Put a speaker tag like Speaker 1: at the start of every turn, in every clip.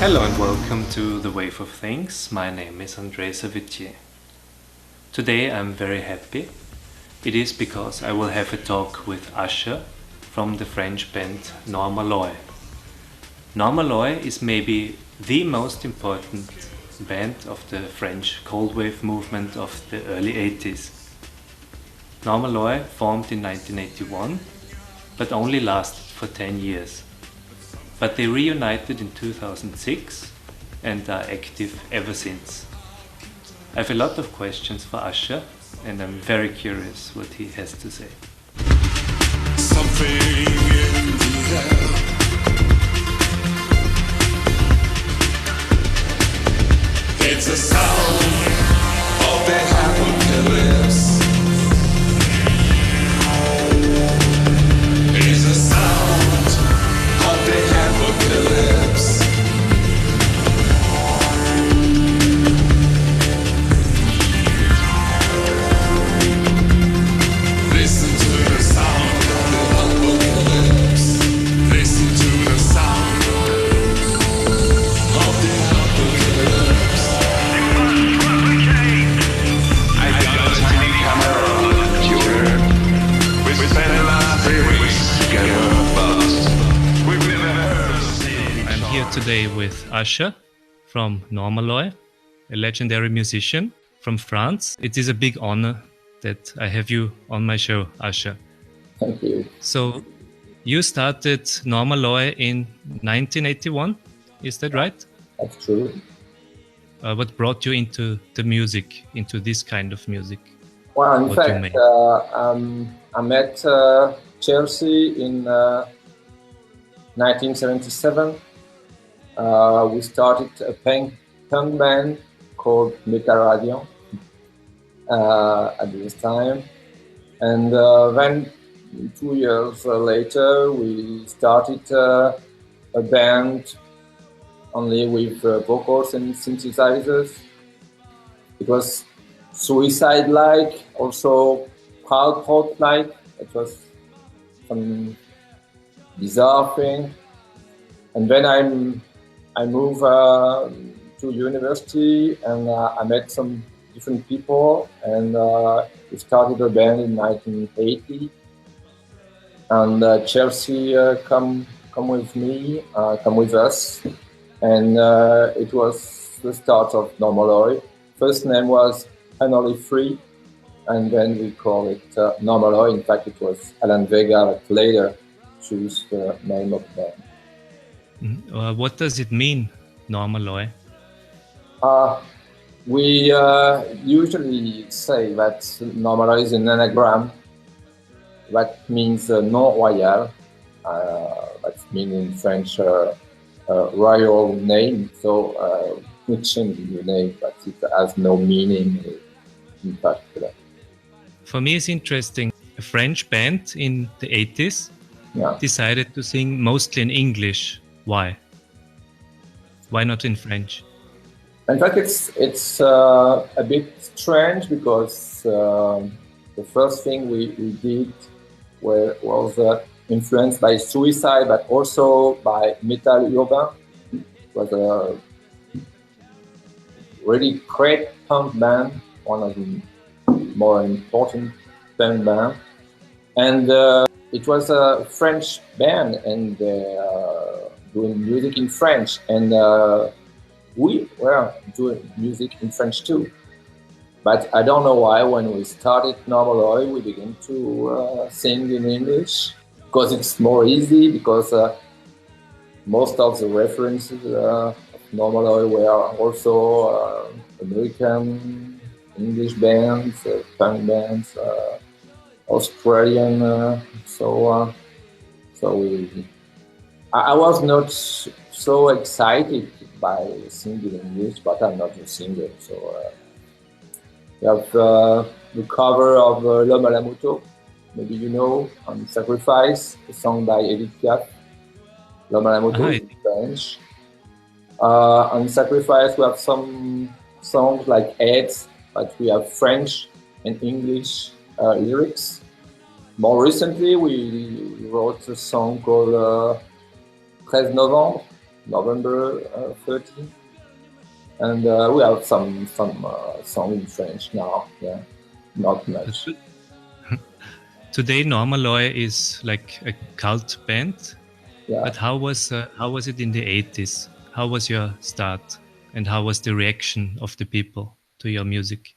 Speaker 1: Hello and welcome to The Wave of Things. My name is André Savitier. Today I'm very happy. It is because I will have a talk with Usher from the French band Norma Loy. Norma Loy is maybe the most important band of the French COLDWAVE movement of the early 80s. Norma Loy formed in 1981, but only lasted for 10 years. But they reunited in 2006 and are active ever since. I have a lot of questions for Usher and I'm very curious what he has to say.
Speaker 2: Something in the air. It's a sound of the apocalypse. It's a sound of the apocalypse. Listen to the sound of the apocalypse. Listen to the sound of the apocalypse. I got a tiny camera, tuner. We spent the last 3 weeks together, but we've never heard of seeing.
Speaker 1: I'm here today with Usher from Norma Loy, a legendary musician from France. It is a big honor that I have you on my show, Usher.
Speaker 3: Thank you.
Speaker 1: So you started Norma Loy in 1981, is that right?
Speaker 3: That's true.
Speaker 1: What brought you into the music, into this kind of music?
Speaker 3: Well, in
Speaker 1: What you
Speaker 3: fact,
Speaker 1: made?
Speaker 3: I met Chelsea in 1977. We started a punk band called Metal Radio at this time. And then 2 years later, we started a band only with vocals and synthesizers. It was suicide-like, also hard rock-like. It was some bizarre thing. And then I moved to university and I met some different people and we started a band in 1980. And Chelsea come with me, come with us. And it was the start of Norma Loy. First name was Anoli Free, and then we call it Norma Loy. In fact, it was Alan Vega that later chose the name of the band.
Speaker 1: What does it mean, Norma Loy?
Speaker 3: We usually say that Norma Loy is an anagram. That means non royal. That means in French royal name. So we changed the name, but it has no meaning in particular.
Speaker 1: For me, it's interesting. A French band in the 80s decided to sing mostly in English. Why? Why not in French?
Speaker 3: In fact, it's a bit strange because the first thing we did was influenced by Suicide, but also by Metal Urbain. It was a really great punk band, one of the more important punk bands. And it was a French band and doing music in French. And we were doing music in French too. But I don't know why when we started Norma Loy, we began to sing in English. Because it's more easy, because most of the references of Norma Loy were also American, English bands, punk bands, Australian. I was not so excited by singing English, but I'm not a singer. So we have the cover of L'Homme à la moto. Maybe you know, on Sacrifice, a song by Edith Piaf. L'Homme à la moto in French. On Sacrifice, we have some songs like Aids, but we have French and English lyrics. More recently, we wrote a song called 13 Novembre, November 13. And we have some song in French now. Yeah, not much.
Speaker 1: Today, Norma Loy is like a cult band.
Speaker 3: Yeah.
Speaker 1: But how was it in the 80s? How was your start, and how was the reaction of the people to your music?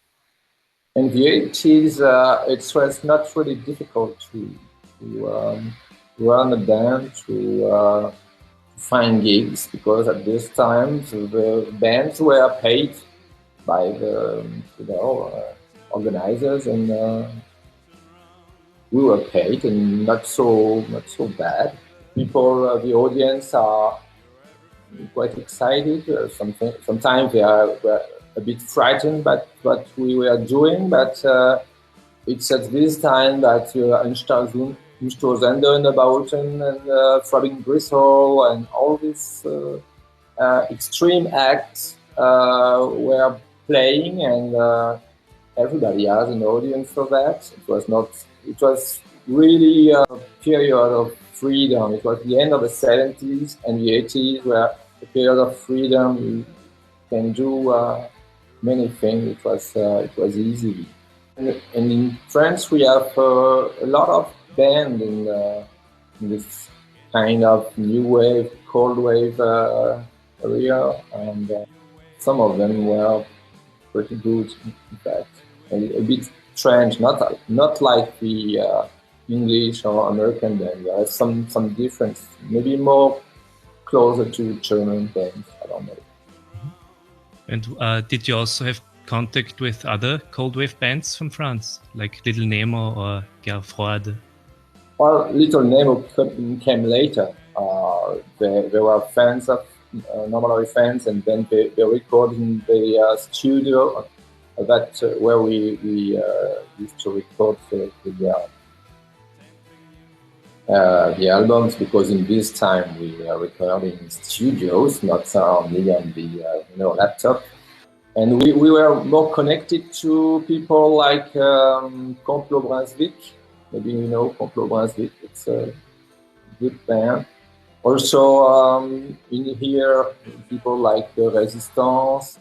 Speaker 3: In the 80s, it was not really difficult to run a band, to find gigs, because at this time the bands were paid by the organizers, and we were paid, and not so bad. People, the audience are quite excited. Sometimes they were a bit frightened by what we were doing, but it's at this time that Umstoßen Bauten and Throbbing Gristle and all these extreme acts were playing, and everybody has an audience for that. It was really a period of freedom. It was the end of the 70s and the 80s, where a period of freedom. You can do many things. It was easy. And in France, we have a lot of bands in this kind of new wave, cold wave area, and some of them were pretty good, in fact. A bit strange, not like the English or American band. There is some difference, maybe more closer to German bands. I don't know.
Speaker 1: And did you also have contact with other cold wave bands from France, like Little Nemo or Guerre Froide?
Speaker 3: Well, Little Nemo came later. They were fans of Norma Loy fans, and then they recorded in the studio where we used to record the albums, because in this time we were recording in studios, not only on the laptop. And we were more connected to people like Complot Brunswick. Maybe you know Complot Brunswick. It's a good band. Also in here, people like Resistance,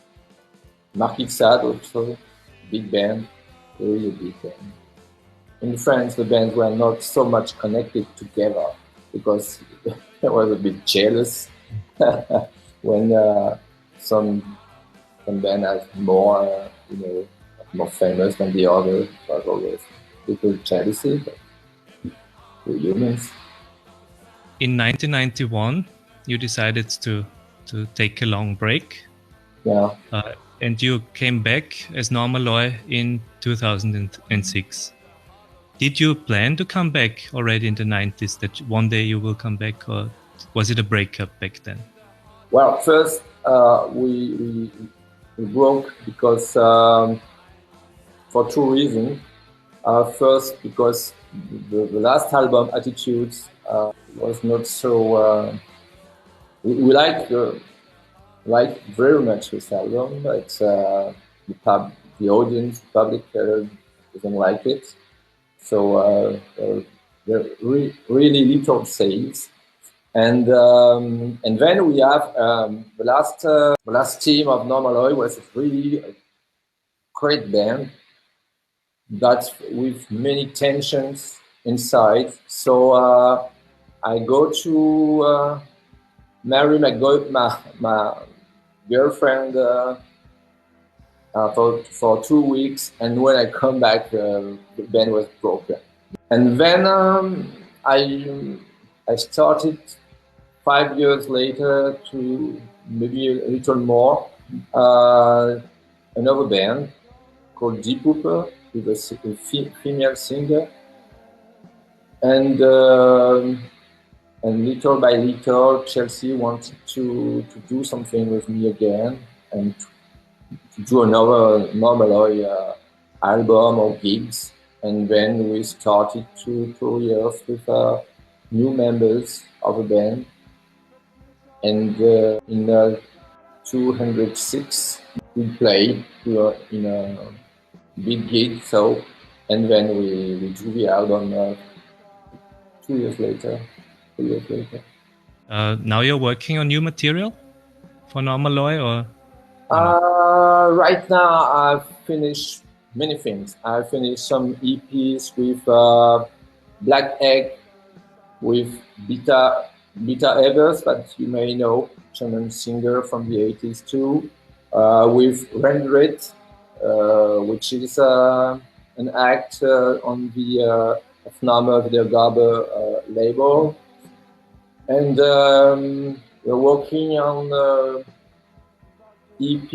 Speaker 3: Marquis de Sade, also big band, really big band. In France, the bands were not so much connected together, because I was a bit jealous when some band has more, more famous than the other. It was always a little jealousy, but we're humans.
Speaker 1: In 1991, you decided to take a long break.
Speaker 3: Yeah.
Speaker 1: And you came back as Norma Loy in 2006. Did you plan to come back already in the 90s, that one day you will come back, or was it a breakup back then?
Speaker 3: Well, first we broke because for two reasons. First, because the last album, Attitudes, was not so. We like very much this album, but the audience, the public doesn't like it. So there are really little sales. And then we have the last team of Norma Loy was really a great band, but with many tensions inside. So I go to marry my girlfriend for 2 weeks, and when I come back, the band was broken. And then I started 5 years later, to maybe a little more, another band called Deep Hooper, with a female singer, and little by little, Chelsea wanted to do something with me again, and to do another Norma Loy album or gigs. And then we started 2 years with new members of the band. And in 2006, we played in a big gig. So, and then we do the album 2 years later.
Speaker 1: Now you're working on new material for Norma Loy, or?
Speaker 3: Right now, I've finished many things. I finished some EPs with Black Egg, with Beta Evers, that you may know, German singer from the 80s too, with Rendered, which is an act on the Aufnahme Wiedergabe label. And we're working on EP,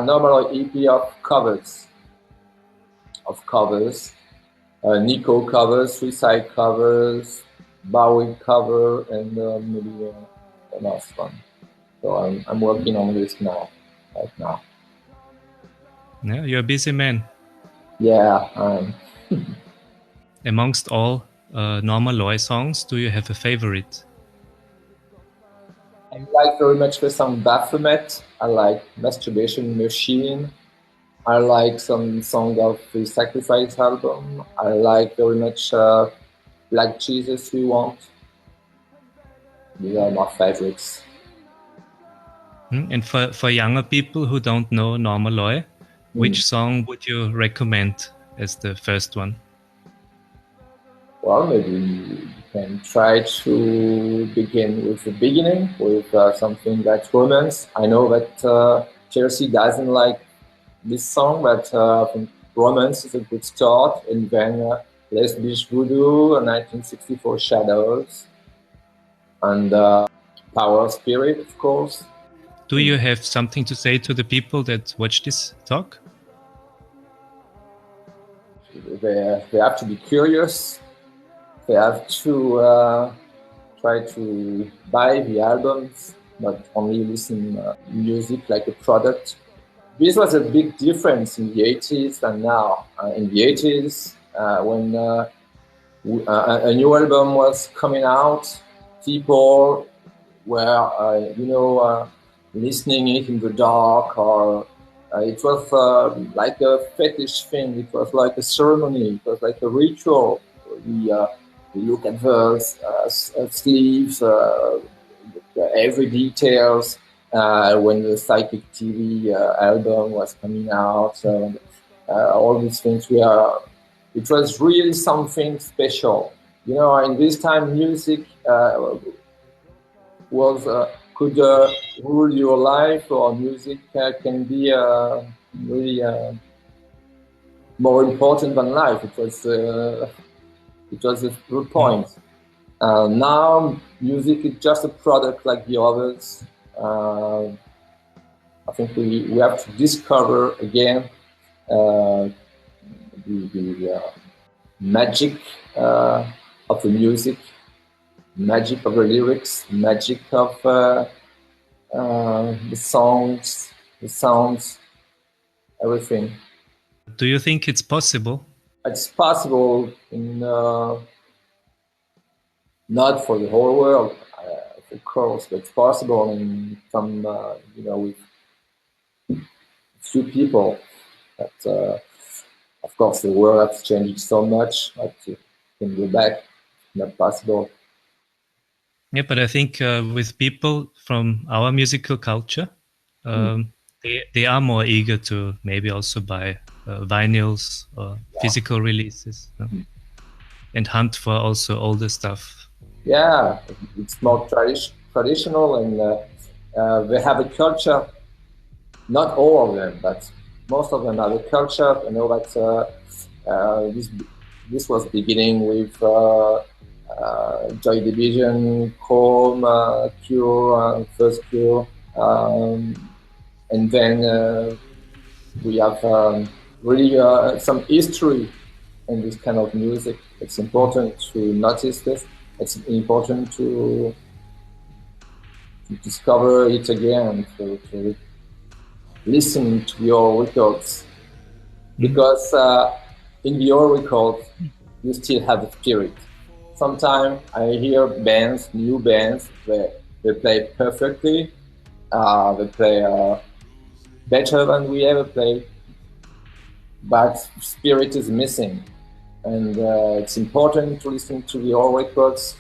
Speaker 3: normal EP of covers, Nico covers, Suicide covers, Bowie cover, and maybe the last one. So I'm working on this now, right now.
Speaker 1: Yeah, you're a busy man.
Speaker 3: Yeah.
Speaker 1: Amongst all Norma Loy songs, do you have a favorite?
Speaker 3: I like very much the song Baphomet. I like Masturbation Machine. I like some song of the Sacrifice album. I like very much Black Jesus We Want. These are my favorites.
Speaker 1: And for younger people who don't know Norma Loy, which song would you recommend as the first one?
Speaker 3: Well, maybe you can try to begin with the beginning, with something like Romance. I know that Chelsea doesn't like this song, but I think Romance is a good start. And then Les Biches Voodoo, 1964 Shadows, and Power of Spirit, of course.
Speaker 1: Do you have something to say to the people that watch this talk?
Speaker 3: They have to be curious. They have to try to buy the albums, not only listen music like a product. This was a big difference in the 80s and now. In the 80s, when a new album was coming out, people were, listening it in the dark, or it was like a fetish thing. It was like a ceremony. It was like a ritual. We look at the sleeves, every details. When the Psychic TV album was coming out, all these things it was really something special. In this time, music could rule your life, or music can be really more important than life. It was the point. Now, music is just a product like the others. I think we have to discover again the magic of the music, magic of the lyrics, magic of the songs, the sounds, everything.
Speaker 1: Do you think it's possible?
Speaker 3: It's possible not for the whole world, of course, but it's possible in some, with few people. But of course, the world has changed so much that you can go back. Not possible.
Speaker 1: Yeah, but I think with people from our musical culture, they are more eager to maybe also buy vinyls or physical releases, and hunt for also older stuff.
Speaker 3: Yeah, it's more traditional, and they have a culture. Not all of them, but most of them have a culture. I know that this was beginning with Joy Division, Chrome, Cure, First Cure, and then we have really some history in this kind of music. It's important to notice this. It's important to discover it again, to listen to your records, because in your records you still have the spirit. Sometimes I hear new bands, they play perfectly, they play better than we ever played, but spirit is missing. And it's important to listen to your records,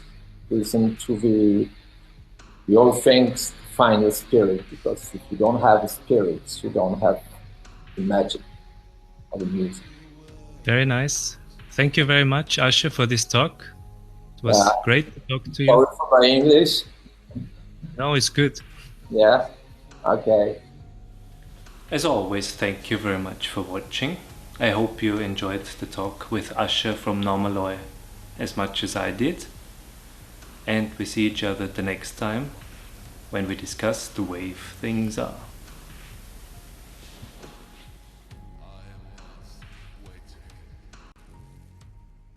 Speaker 3: to listen to we all things find a spirit, because if you don't have the spirits, you don't have the magic of the music.
Speaker 1: Very nice. Thank you very much, Asher, for this talk. It was
Speaker 3: Yeah.
Speaker 1: great to talk to you.
Speaker 3: Sorry for my English.
Speaker 1: No, it's good.
Speaker 3: Yeah. Okay.
Speaker 1: As always, thank you very much for watching. I hope you enjoyed the talk with Asher from Norma Loy as much as I did. And we see each other the next time when we discuss the wave things are.